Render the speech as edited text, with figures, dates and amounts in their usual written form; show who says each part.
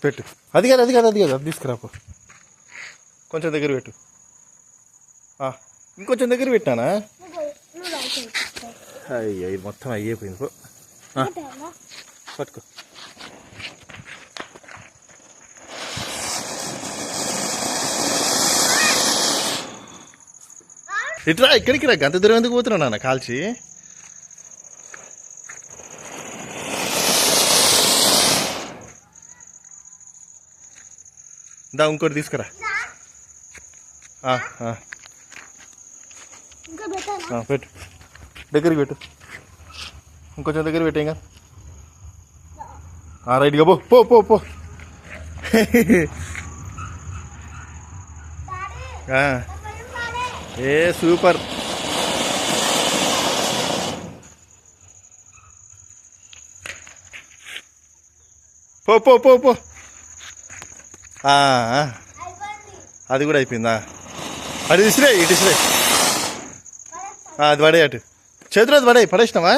Speaker 1: పెట్టు. అది కాదు అది తీసుకురాపో. కొంచెం దగ్గర పెట్టు. ఇంకొంచెం దగ్గర పెట్టానా? అయ్యో ఇది మొత్తం అయిపోయింది. పో పట్టుకో. ఇట్రా ఇక్కడికి రా. గంత దూరం ఎందుకు పోతున్నావు నాన్న కాల్చి? దా ఇంకోటి తీసుకురా. పెట్టు దగ్గరికి పెట్టు. ఇంకొంచెం దగ్గర పెట్టే ఇంకా. రైట్గా పో పో పో పో. ఏ సూపర్. పో పో పో పో. అది కూడా అయిపోయిందా? అది ఇసిరే ఇటు ఇసిరే. అది పడే అటు చేతిలో అది పడేసినావా?